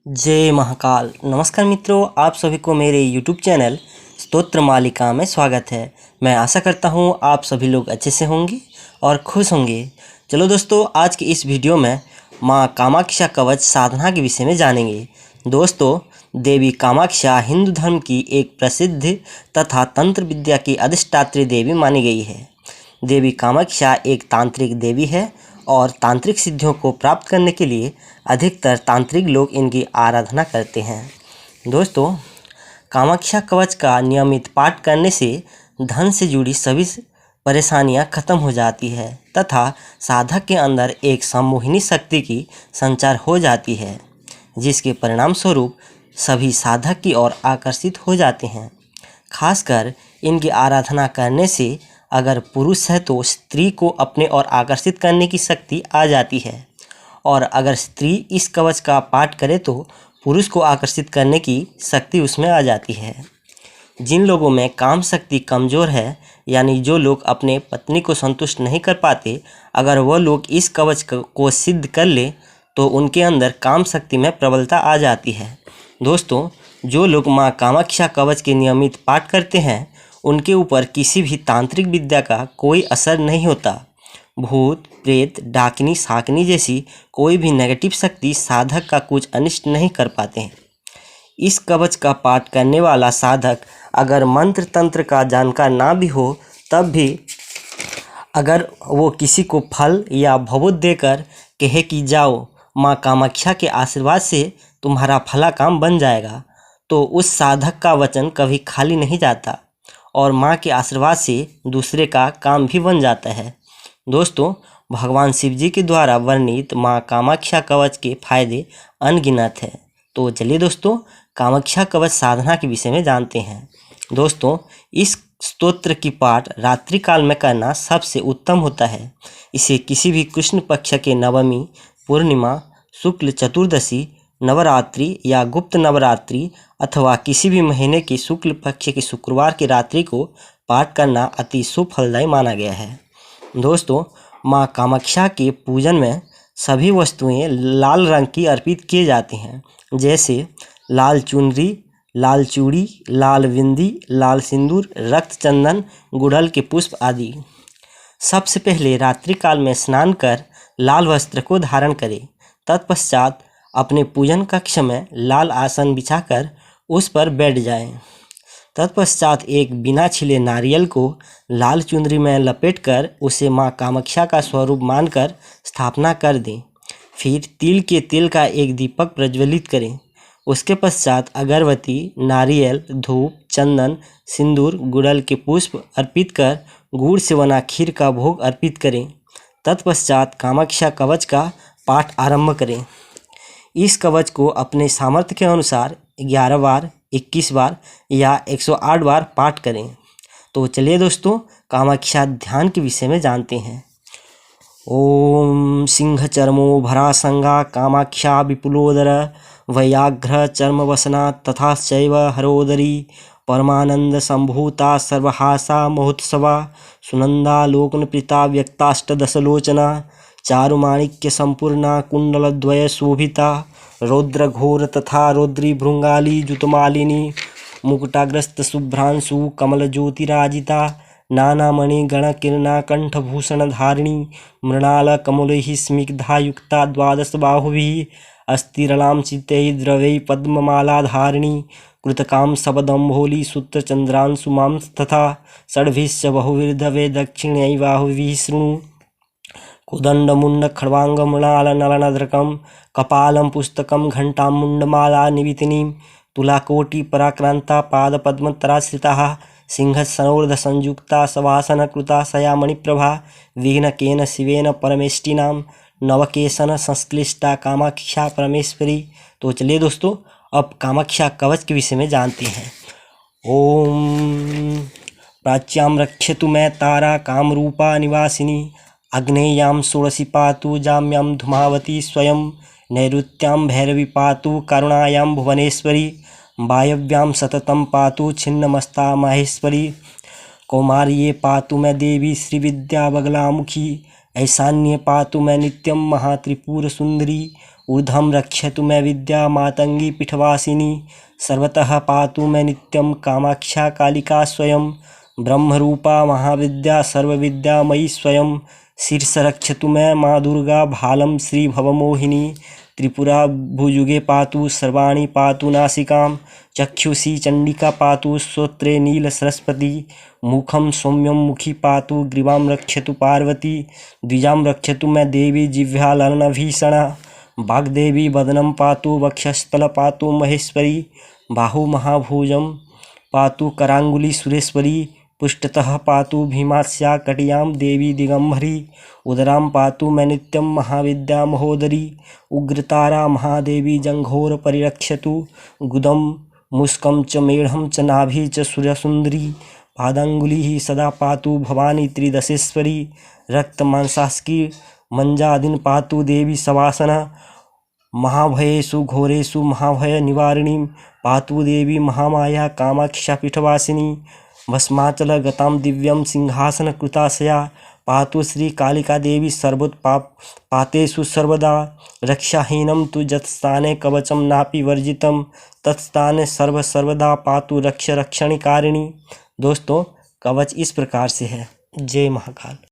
जय महाकाल। नमस्कार मित्रों, आप सभी को मेरे YouTube चैनल स्तोत्र मालिका में स्वागत है। मैं आशा करता हूँ आप सभी लोग अच्छे से होंगे और खुश होंगे। चलो दोस्तों, आज की इस वीडियो में माँ कामाक्षा कवच साधना के विषय में जानेंगे। दोस्तों, देवी कामाक्षा हिंदू धर्म की एक प्रसिद्ध तथा तंत्र विद्या की अधिष्ठात्री देवी मानी गई है। देवी कामाक्षा एक तांत्रिक देवी है और तांत्रिक सिद्धियों को प्राप्त करने के लिए अधिकतर तांत्रिक लोग इनकी आराधना करते हैं। दोस्तों, कामाक्षा कवच का नियमित पाठ करने से धन से जुड़ी सभी परेशानियां खत्म हो जाती है तथा साधक के अंदर एक सम्मोहिनी शक्ति की संचार हो जाती है, जिसके परिणाम स्वरूप सभी साधक की ओर आकर्षित हो जाते हैं। खासकर इनकी आराधना करने से अगर पुरुष है तो स्त्री को अपने ओर आकर्षित करने की शक्ति आ जाती है, और अगर स्त्री इस कवच का पाठ करे तो पुरुष को आकर्षित करने की शक्ति उसमें आ जाती है। जिन लोगों में काम शक्ति कमज़ोर है, यानी जो लोग अपने पत्नी को संतुष्ट नहीं कर पाते, अगर वह लोग इस कवच को सिद्ध कर ले तो उनके अंदर काम शक्ति में प्रबलता आ जाती है। दोस्तों, जो लोग माँ कामाक्षा कवच के नियमित पाठ करते हैं उनके ऊपर किसी भी तांत्रिक विद्या का कोई असर नहीं होता। भूत, प्रेत, डाकिनी, शाकिनी जैसी कोई भी नेगेटिव शक्ति साधक का कुछ अनिष्ट नहीं कर पाते हैं। इस कवच का पाठ करने वाला साधक अगर मंत्र तंत्र का जानकार ना भी हो, तब भी अगर वो किसी को फल या भभूत देकर कहे कि जाओ माँ कामाक्षा के आशीर्वाद से तुम्हारा फला काम बन जाएगा, तो उस साधक का वचन कभी खाली नहीं जाता और माँ के आशीर्वाद से दूसरे का काम भी बन जाता है। दोस्तों, भगवान शिव जी के द्वारा वर्णित माँ कामाक्षा कवच के फायदे अनगिनत हैं। तो चलिए दोस्तों, कामाक्षा कवच साधना के विषय में जानते हैं। दोस्तों, इस स्तोत्र की पाठ रात्रि काल में करना सबसे उत्तम होता है। इसे किसी भी कृष्ण पक्ष के नवमी, पूर्णिमा, शुक्ल चतुर्दशी, नवरात्रि या गुप्त नवरात्रि अथवा किसी भी महीने के शुक्ल पक्ष के शुक्रवार की रात्रि को पाठ करना अति शुभ फलदायी माना गया है। दोस्तों, माँ कामाक्षा के पूजन में सभी वस्तुएं लाल रंग की अर्पित किए जाती हैं, जैसे लाल चुनरी, लाल चूड़ी, लाल बिंदी, लाल सिंदूर, रक्त चंदन, गुड़हल के पुष्प आदि। सबसे पहले रात्रि काल में स्नान कर लाल वस्त्र को धारण करें। तत्पश्चात अपने पूजन कक्ष में लाल आसन बिछाकर उस पर बैठ जाएं। तत्पश्चात एक बिना छिले नारियल को लाल चुनरी में लपेटकर उसे माँ कामाक्षा का स्वरूप मानकर स्थापना कर दें। फिर तिल के तेल का एक दीपक प्रज्वलित करें। उसके पश्चात अगरबत्ती, नारियल, धूप, चंदन, सिंदूर, गुड़हल के पुष्प अर्पित कर गुड़ से बना खीर का भोग अर्पित करें। तत्पश्चात कामाक्षा कवच का पाठ आरंभ करें। इस कवच को अपने सामर्थ्य के अनुसार 11 बार, 21 बार या 108 बार पाठ करें। तो चलिए दोस्तों, कामाक्षा ध्यान के विषय में जानते हैं। ओम सिंह चर्मो भरासंगा कामाक्षा विपुलोदर वैयाघ्र चर्म वसना तथा शैव हरोदरी परमानंद संभूता सर्वहासा महोत्सवा सुनंदा लोकन प्रीता व्यक्ताष्टदशलोचना चारुमाणिक्य संपूर्णा कुंडलद्वय शोभिता रौद्र घोर तथा रौद्री भृंगाली जुतमालिनी मुकुटाग्रस्त शुभ्रांशु कमल ज्योतिराजिता नानामणि गणकिरणा कंठभूषण धारिणी मृणाल कमलैः स्निग्धा युक्ता द्वादश बाहुभिः अस्थिरलां चित्तैः द्रवैः पद्ममाला धारिणी कृतकां सबदम्भोली सूत्रचंद्रांशु मां तथा षड्भिश्च बहुविधवे दक्षिणै बाहुभिः शृणु कुदंड मुंड खड्वांग मृणाल नलनद्रकं कपालं पुस्तकं घंटां मुंडमाला निवितिनीं तुलाकोटि पराक्रांता पादपद्मतराश्रिताः सिंहसनोर्ध संयुक्ता सवासन कृता सयामणिप्रभा विघ्नकेन शिवेन परमेष्टिनां नवकेशन संश्लिष्टा कामाक्षा परमेश्वरी। तो चलिए दोस्तों, अब कामाक्षा कवच के विषय में जानते हैं। ओम प्राच्यां रक्षतु मैं तारा कामरूपा निवासिनी अग्नेयां षोडशी पातु जाम्यां धूमावती स्वयं नैऋत्यां भैरवी पातु करुणायां भुवनेश्वरी वायव्यां सततं पातु छिन्नमस्ता माहेश्वरी कौमार्ये पातु मैं देवी श्रीविद्या बगलामुखी ऐशान्ये पातु मैं नित्यं महात्रिपुर सुंदरी ऊर्ध्वं रक्षतु मे विद्या मातंगी पीठवासिनी सर्वतः पातु मे नित्यं कामाक्षा कालिका स्वयं ब्रह्मरूपा महाविद्या सर्वविद्यामयी स्वयं शीर्ष रक्षतु मे माँ दुर्गा भालं श्रीभवमोहिनी त्रिपुरा भुजुगे पातु सर्वाणि पातु नासिकां चक्षुषी चंडिका पातु श्रोत्रे नील सरस्वती मुखं सौम्यं मुखी पातु ग्रीवां रक्षतु पार्वती द्विजां रक्षतु मे देवी जिह्वा ललनभीषणा वाग्देवी वदनं पातु वक्षस्थल पातु महेश्वरी बाहु महाभुजं पातु करांगुली सुरेश्वरी पृष्ठतः पातु भीमास्या कटियां देवी दिगंबरी उदरां पातु मे नित्यं महाविद्या महोदरी उग्रतारा महादेवी जंघोर परिरक्षतु गुदं मुस्कं च मेढं च नाभि च सूर्यसुंदरी पादांगुलिः सदा पातु भवानी त्रिदशेश्वरी रक्तमांसास्की मंजादिन पातु देवी सवासना महाभयेषु घोरेषु महाभय निवारिणी पातु देवी महामाया कामाक्षा पीठवासिनी भस्माचल गतां दिव्यं सिंहासन कृताशया पातु श्री कालिका देवी सर्वोत्पातेषु सर्वदा रक्षाहीनं तु यत्स्थाने कवचं नापि वर्जितं तत्स्थाने सर्वदा पातु रक्षणिकारिणी। दोस्तों, कवच इस प्रकार से है। जय महाकाल।